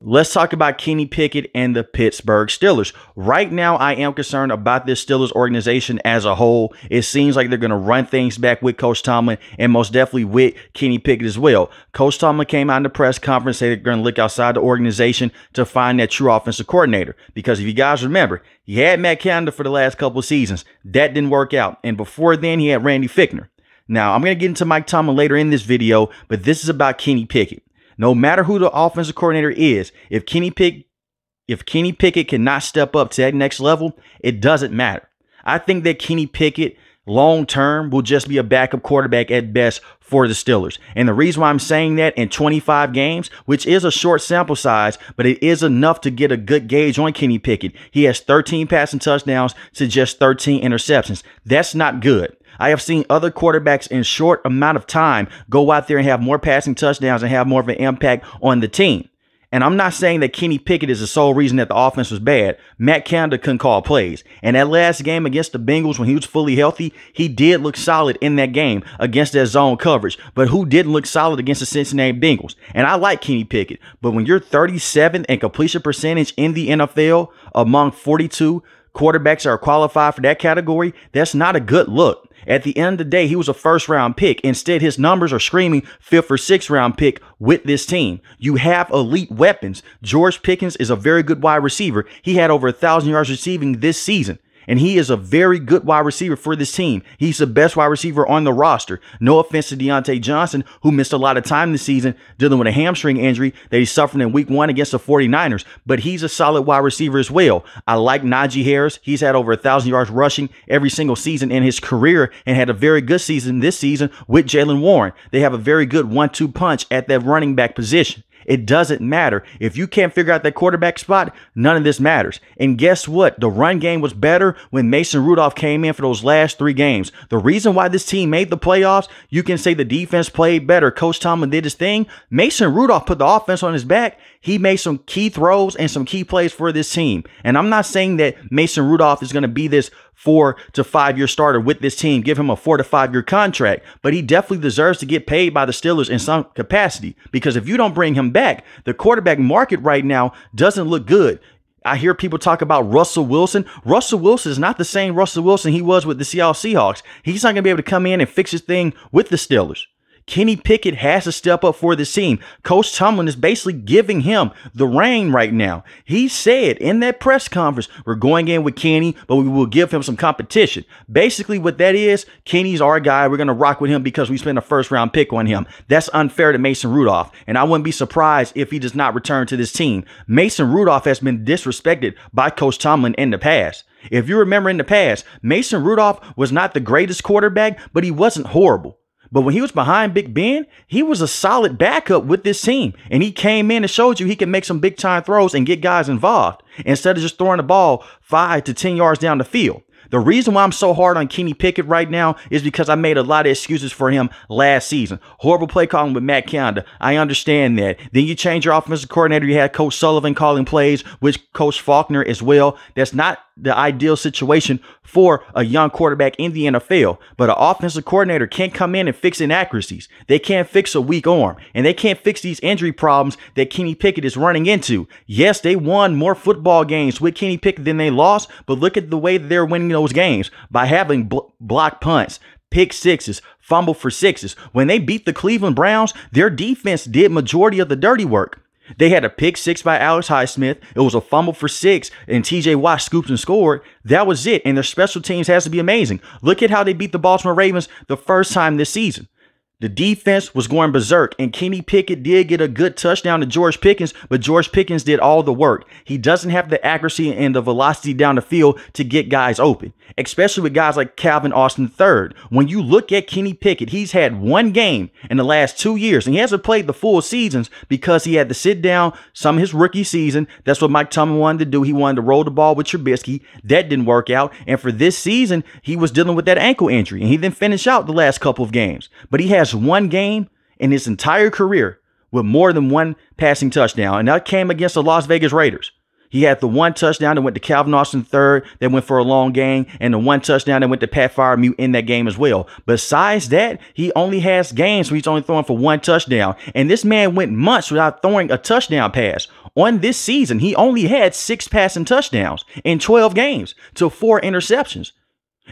Let's talk about Kenny Pickett and the Pittsburgh Steelers. Right now, I am concerned about this Steelers organization as a whole. It seems like they're going to run things back with Coach Tomlin and most definitely with Kenny Pickett as well. Coach Tomlin came out in the press conference, said they're going to look outside the organization to find that true offensive coordinator. Because if you guys remember, he had Matt Canada for the last couple of seasons. That didn't work out. And before then, he had Randy Fichtner. Now, I'm going to get into Mike Tomlin later in this video, but this is about Kenny Pickett. No matter who the offensive coordinator is, if Kenny Pickett cannot step up to that next level, it doesn't matter. I think that Kenny Pickett long term will just be a backup quarterback at best for the Steelers. And the reason why I'm saying that, in 25 games, which is a short sample size, but it is enough to get a good gauge on Kenny Pickett. He has 13 passing touchdowns to just 13 interceptions. That's not good. I have seen other quarterbacks in short amount of time go out there and have more passing touchdowns and have more of an impact on the team. And I'm not saying that Kenny Pickett is the sole reason that the offense was bad. Matt Canada couldn't call plays. And that last game against the Bengals, when he was fully healthy, he did look solid in that game against that zone coverage. But who didn't look solid against the Cincinnati Bengals? And I like Kenny Pickett. But when you're 37th in completion percentage in the NFL among 42 quarterbacks that are qualified for that category, that's not a good look. At the end of the day, he was a first-round pick. Instead, his numbers are screaming 5th or 6th-round pick with this team. You have elite weapons. George Pickens is a very good wide receiver. He had over 1,000 yards receiving this season. And he is a very good wide receiver for this team. He's the best wide receiver on the roster. No offense to Deontay Johnson, who missed a lot of time this season dealing with a hamstring injury that he suffered in week 1 against the 49ers. But he's a solid wide receiver as well. I like Najee Harris. He's had over 1,000 yards rushing every single season in his career and had a very good season this season with Jaylen Warren. They have a very good 1-2 punch at that running back position. It doesn't matter. If you can't figure out that quarterback spot, none of this matters. And guess what? The run game was better when Mason Rudolph came in for those last 3 games. The reason why this team made the playoffs, you can say the defense played better. Coach Tomlin did his thing. Mason Rudolph put the offense on his back. He made some key throws and some key plays for this team. And I'm not saying that Mason Rudolph is going to be this 4 to 5 year starter with this team, give him a 4 to 5 year contract, but he definitely deserves to get paid by the Steelers in some capacity, because if you don't bring him back, the quarterback market right now doesn't look good. I hear people talk about Russell Wilson. Russell Wilson is not the same Russell Wilson he was with the Seattle Seahawks. He's not going to be able to come in and fix his thing with the Steelers. Kenny Pickett has to step up for this team. Coach Tomlin is basically giving him the reign right now. He said in that press conference, we're going in with Kenny, but we will give him some competition. Basically what that is, Kenny's our guy. We're going to rock with him because we spent a 1st-round pick on him. That's unfair to Mason Rudolph, and I wouldn't be surprised if he does not return to this team. Mason Rudolph has been disrespected by Coach Tomlin in the past. If you remember in the past, Mason Rudolph was not the greatest quarterback, but he wasn't horrible. But when he was behind Big Ben, he was a solid backup with this team. And he came in and showed you he can make some big-time throws and get guys involved instead of just throwing the ball 5 to 10 yards down the field. The reason why I'm so hard on Kenny Pickett right now is because I made a lot of excuses for him last season. Horrible play calling with Matt Canada. I understand that. Then you change your offensive coordinator. You had Coach Sullivan calling plays, with Coach Faulkner as well. That's not the ideal situation for a young quarterback in the NFL. But an offensive coordinator can't come in and fix inaccuracies. They can't fix a weak arm. And they can't fix these injury problems that Kenny Pickett is running into. Yes, they won more football games with Kenny Pickett than they lost, but look at the way that they're winning those games by having block punts, pick sixes, fumble for sixes. When they beat the Cleveland Browns, their defense did majority of the dirty work. They had a pick 6 by Alex Highsmith. It was a fumble for 6, and TJ Watt scooped and scored. That was it. And their special teams has to be amazing. Look at how they beat the Baltimore Ravens the first time this season. The defense was going berserk, and Kenny Pickett did get a good touchdown to George Pickens, but George Pickens did all the work. He doesn't have the accuracy and the velocity down the field to get guys open, especially with guys like Calvin Austin III. When you look at Kenny Pickett, he's had 1 game in the last 2 years, and he hasn't played the full seasons because he had to sit down some of his rookie season. That's what Mike Tomlin wanted to do. He wanted to roll the ball with Trubisky. That didn't work out, and for this season, he was dealing with that ankle injury, and he didn't finish out the last couple of games. But he has 1 game in his entire career with more than 1 passing touchdown, and that came against the Las Vegas Raiders. He had the 1 touchdown that went to Calvin Austin III that went for a long gain, and the 1 touchdown that went to Pat Freiermuth in that game as well. Besides that, he only has games where he's only throwing for 1 touchdown, and this man went months without throwing a touchdown pass. On this season, he only had 6 passing touchdowns in 12 games to 4 interceptions.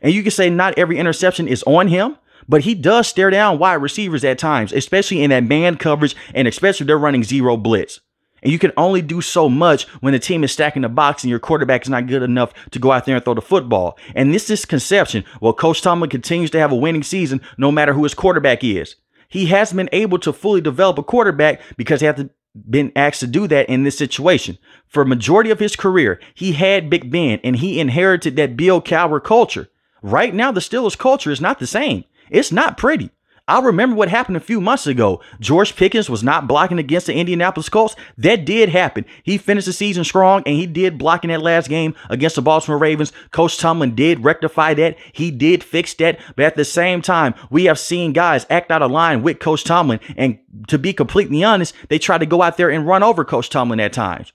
And you can say not every interception is on him, but he does stare down wide receivers at times, especially in that man coverage and especially if they're running zero blitz. And you can only do so much when the team is stacking the box and your quarterback is not good enough to go out there and throw the football. And this is conception. Well, Coach Tomlin continues to have a winning season no matter who his quarterback is. He hasn't been able to fully develop a quarterback because he hasn't been asked to do that in this situation. For a majority of his career, he had Big Ben and he inherited that Bill Cowher culture. Right now, the Steelers culture is not the same. It's not pretty. I remember what happened a few months ago. George Pickens was not blocking against the Indianapolis Colts. That did happen. He finished the season strong, and he did block in that last game against the Baltimore Ravens. Coach Tomlin did rectify that. He did fix that. But at the same time, we have seen guys act out of line with Coach Tomlin. And to be completely honest, they try to go out there and run over Coach Tomlin at times,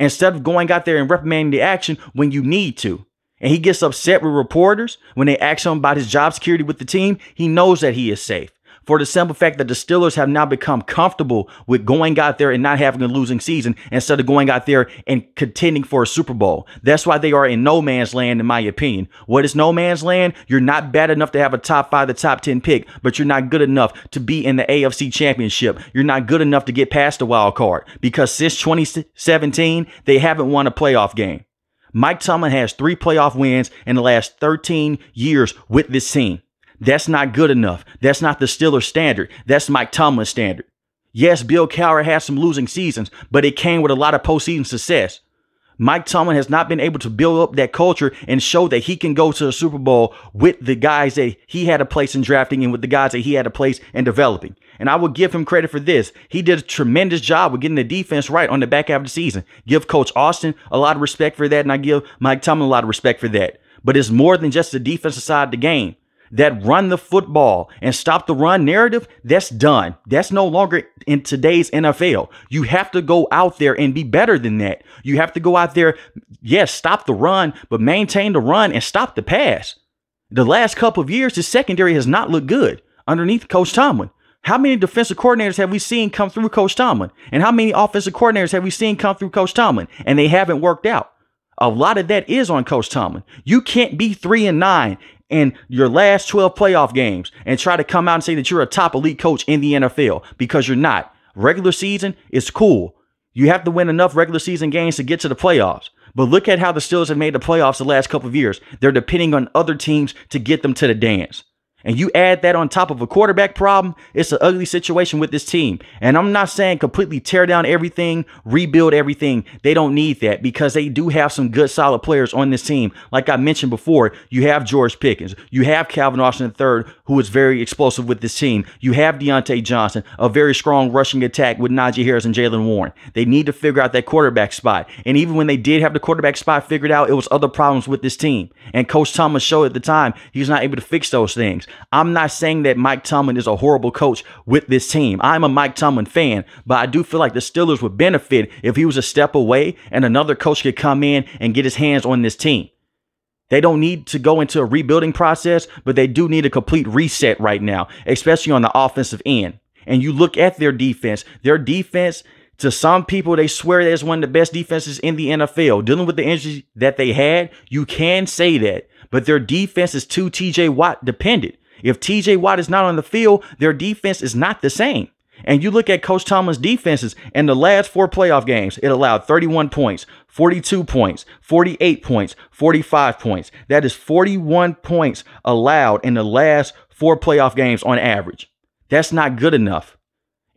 instead of going out there and reprimanding the action when you need to. And he gets upset with reporters when they ask him about his job security with the team. He knows that he is safe, for the simple fact that the Steelers have now become comfortable with going out there and not having a losing season instead of going out there and contending for a Super Bowl. That's why they are in no man's land, in my opinion. What is no man's land? You're not bad enough to have a top 5 to top 10 pick, but you're not good enough to be in the AFC Championship. You're not good enough to get past the wild card, because since 2017, they haven't won a playoff game. Mike Tomlin has 3 playoff wins in the last 13 years with this team. That's not good enough. That's not the Steelers standard. That's Mike Tomlin's standard. Yes, Bill Cowher has some losing seasons, but it came with a lot of postseason success. Mike Tomlin has not been able to build up that culture and show that he can go to a Super Bowl with the guys that he had a place in drafting and with the guys that he had a place in developing. And I will give him credit for this. He did a tremendous job with getting the defense right on the back half of the season. Give Coach Austin a lot of respect for that, and I give Mike Tomlin a lot of respect for that. But it's more than just the defensive side of the game. That run the football and stop the run narrative, that's done. That's no longer in today's NFL. You have to go out there and be better than that. You have to go out there, yes, stop the run, but maintain the run and stop the pass. The last couple of years, the secondary has not looked good underneath Coach Tomlin. How many defensive coordinators have we seen come through Coach Tomlin? And how many offensive coordinators have we seen come through Coach Tomlin? And they haven't worked out. A lot of that is on Coach Tomlin. You can't be 3-9 in your last 12 playoff games and try to come out and say that you're a top elite coach in the NFL, because you're not. Regular season is cool. You have to win enough regular season games to get to the playoffs. But look at how the Steelers have made the playoffs the last couple of years. They're depending on other teams to get them to the dance. And you add that on top of a quarterback problem, it's an ugly situation with this team. And I'm not saying completely tear down everything, rebuild everything. They don't need that, because they do have some good, solid players on this team. Like I mentioned before, you have George Pickens. You have Calvin Austin III, who is very explosive with this team. You have Deontay Johnson, a very strong rushing attack with Najee Harris and Jalen Warren. They need to figure out that quarterback spot. And even when they did have the quarterback spot figured out, it was other problems with this team. And Coach Thomas showed at the time he's not able to fix those things. I'm not saying that Mike Tomlin is a horrible coach with this team. I'm a Mike Tomlin fan, but I do feel like the Steelers would benefit if he was a step away and another coach could come in and get his hands on this team. They don't need to go into a rebuilding process, but they do need a complete reset right now, especially on the offensive end. And you look at their defense, to some people, they swear that it's one of the best defenses in the NFL. Dealing with the injuries that they had, you can say that, but their defense is too TJ Watt dependent. If TJ Watt is not on the field, their defense is not the same. And you look at Coach Tomlin's defenses in the last 4 playoff games, it allowed 31 points, 42 points, 48 points, 45 points. That is 41 points allowed in the last 4 playoff games on average. That's not good enough.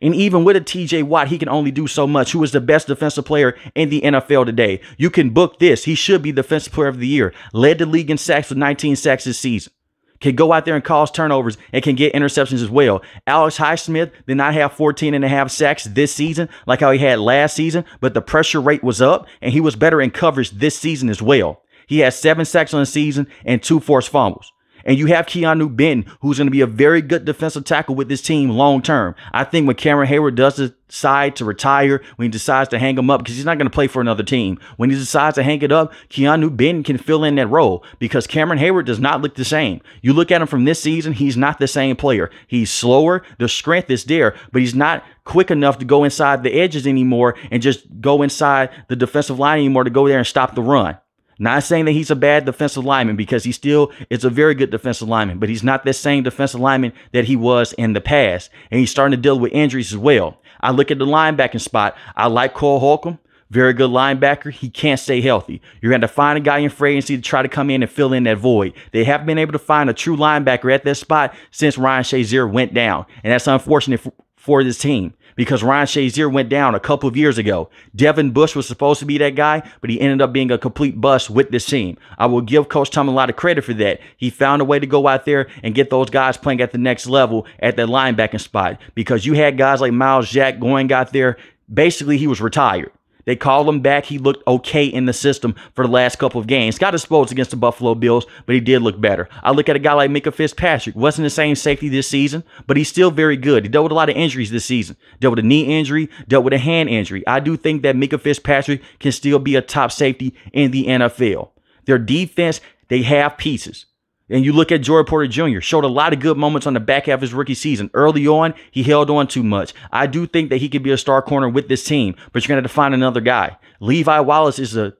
And even with a TJ Watt, he can only do so much, who is the best defensive player in the NFL today. You can book this. He should be Defensive Player of the Year. Led the league in sacks with 19 sacks this season. Can go out there and cause turnovers and can get interceptions as well. Alex Highsmith did not have 14.5 sacks this season like how he had last season, but the pressure rate was up and he was better in coverage this season as well. He had 7 sacks on the season and 2 forced fumbles. And you have Keanu Benton, who's going to be a very good defensive tackle with this team long term. I think when Cameron Hayward does decide to retire, when he decides to hang him up, because he's not going to play for another team, when he decides to hang it up, Keanu Benton can fill in that role, because Cameron Hayward does not look the same. You look at him from this season, he's not the same player. He's slower. The strength is there, but he's not quick enough to go inside the edges anymore and just go inside the defensive line anymore to go there and stop the run. Not saying that he's a bad defensive lineman, because he still is a very good defensive lineman, but he's not that same defensive lineman that he was in the past. And he's starting to deal with injuries as well. I look at the linebacking spot. I like Cole Holcomb, very good linebacker. He can't stay healthy. You're going to find a guy in free agency to try to come in and fill in that void. They haven't been able to find a true linebacker at that spot since Ryan Shazier went down. And that's unfortunate for this team, because Ryan Shazier went down a couple of years ago. Devin Bush was supposed to be that guy, but he ended up being a complete bust with this team. I will give Coach Tomlin a lot of credit for that. He found a way to go out there and get those guys playing at the next level at that linebacking spot, because you had guys like Miles Jack going out there. Basically, he was retired. They called him back. He looked okay in the system for the last couple of games. Got exposed against the Buffalo Bills, but he did look better. I look at a guy like Micah Fitzpatrick. Wasn't the same safety this season, but he's still very good. He dealt with a lot of injuries this season. Dealt with a knee injury, dealt with a hand injury. I do think that Micah Fitzpatrick can still be a top safety in the NFL. Their defense, they have pieces. And you look at Joey Porter Jr., showed a lot of good moments on the back half of his rookie season. Early on, he held on too much. I do think that he could be a star corner with this team, but you're going to have to find another guy. Levi Wallace is a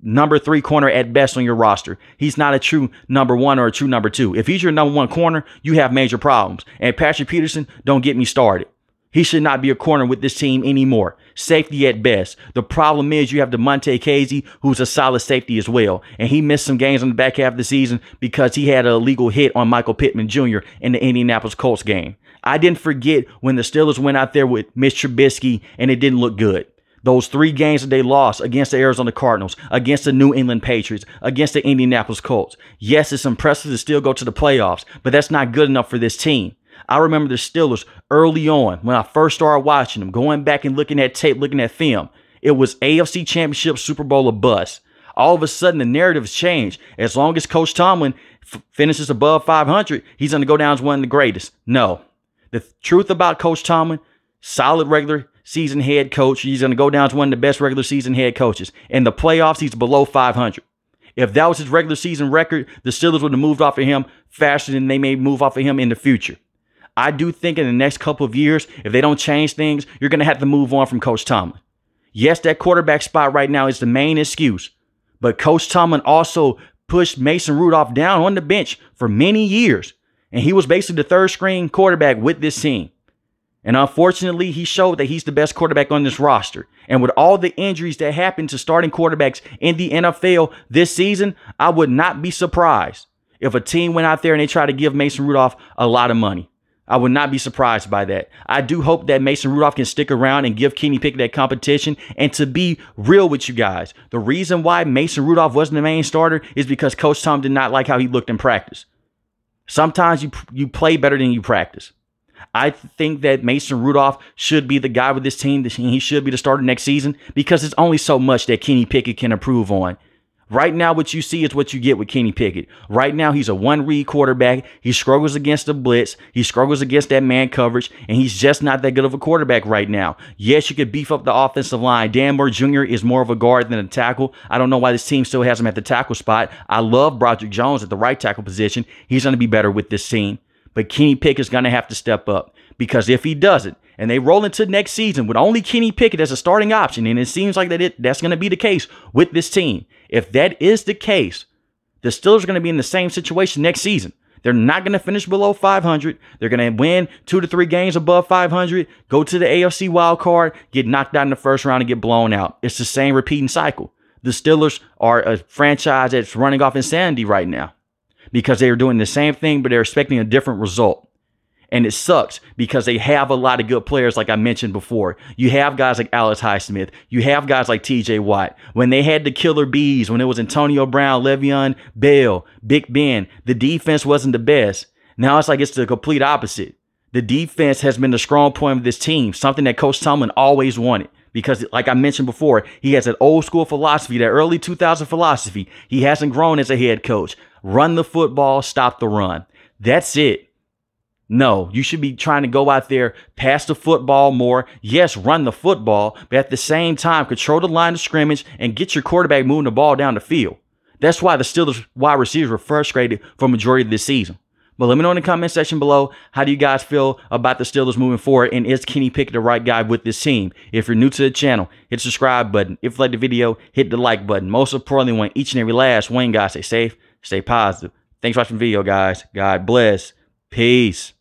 number 3 corner at best on your roster. He's not a true number 1 or a true number 2. If he's your number 1 corner, you have major problems. And Patrick Peterson, don't get me started. He should not be a corner with this team anymore. Safety at best. The problem is you have DeMonte Casey, who's a solid safety as well. And he missed some games on the back half of the season because he had an illegal hit on Michael Pittman Jr. in the Indianapolis Colts game. I didn't forget when the Steelers went out there with Mitch Trubisky and it didn't look good. Those 3 games that they lost against the Arizona Cardinals, against the New England Patriots, against the Indianapolis Colts. Yes, it's impressive to still go to the playoffs, but that's not good enough for this team. I remember the Steelers early on when I first started watching them, going back and looking at tape, looking at film. It was AFC Championship, Super Bowl, or bust. All of a sudden, the narrative has changed. As long as Coach Tomlin finishes above 500, he's going to go down as one of the greatest. No. The truth about Coach Tomlin, solid regular season head coach. He's going to go down as one of the best regular season head coaches. In the playoffs, he's below 500. If that was his regular season record, the Steelers would have moved off of him faster than they may move off of him in the future. I do think in the next couple of years, if they don't change things, you're going to have to move on from Coach Tomlin. Yes, that quarterback spot right now is the main excuse, but Coach Tomlin also pushed Mason Rudolph down on the bench for many years, and he was basically the third-string quarterback with this team. And unfortunately, he showed that he's the best quarterback on this roster. And with all the injuries that happened to starting quarterbacks in the NFL this season, I would not be surprised if a team went out there and they tried to give Mason Rudolph a lot of money. I would not be surprised by that. I do hope that Mason Rudolph can stick around and give Kenny Pickett that competition. And to be real with you guys, the reason why Mason Rudolph wasn't the main starter is because Coach Tom did not like how he looked in practice. Sometimes you play better than you practice. I think that Mason Rudolph should be the guy with this team. He should be the starter next season because it's only so much that Kenny Pickett can improve on. Right now, what you see is what you get with Kenny Pickett. Right now, he's a one-read quarterback. He struggles against the blitz. He struggles against that man coverage, and he's just not that good of a quarterback right now. Yes, you could beef up the offensive line. Dan Moore Jr. is more of a guard than a tackle. I don't know why this team still has him at the tackle spot. I love Broderick Jones at the right tackle position. He's going to be better with this team. But Kenny Pickett's going to have to step up because if he doesn't, and they roll into next season with only Kenny Pickett as a starting option, and it seems like that's going to be the case with this team. If that is the case, the Steelers are going to be in the same situation next season. They're not going to finish below 500. They're going to win 2 to 3 games above 500, go to the AFC wild card, get knocked out in the first round, and get blown out. It's the same repeating cycle. The Steelers are a franchise that's running off insanity right now because they are doing the same thing, but they're expecting a different result. And it sucks because they have a lot of good players, like I mentioned before. You have guys like Alex Highsmith. You have guys like TJ Watt. When they had the killer bees, when it was Antonio Brown, Le'Veon Bell, Big Ben, the defense wasn't the best. Now it's like it's the complete opposite. The defense has been the strong point of this team, something that Coach Tomlin always wanted because, like I mentioned before, he has an old school philosophy, that early 2000 philosophy. He hasn't grown as a head coach. Run the football, stop the run. That's it. No, you should be trying to go out there, pass the football more. Yes, run the football, but at the same time, control the line of scrimmage and get your quarterback moving the ball down the field. That's why the Steelers wide receivers were frustrated for a majority of this season. But let me know in the comment section below, how do you guys feel about the Steelers moving forward? And is Kenny Pickett the right guy with this team? If you're new to the channel, hit the subscribe button. If you like the video, hit the like button. Most importantly, want each and every last one, guys, stay safe, stay positive. Thanks for watching the video, guys. God bless. Peace.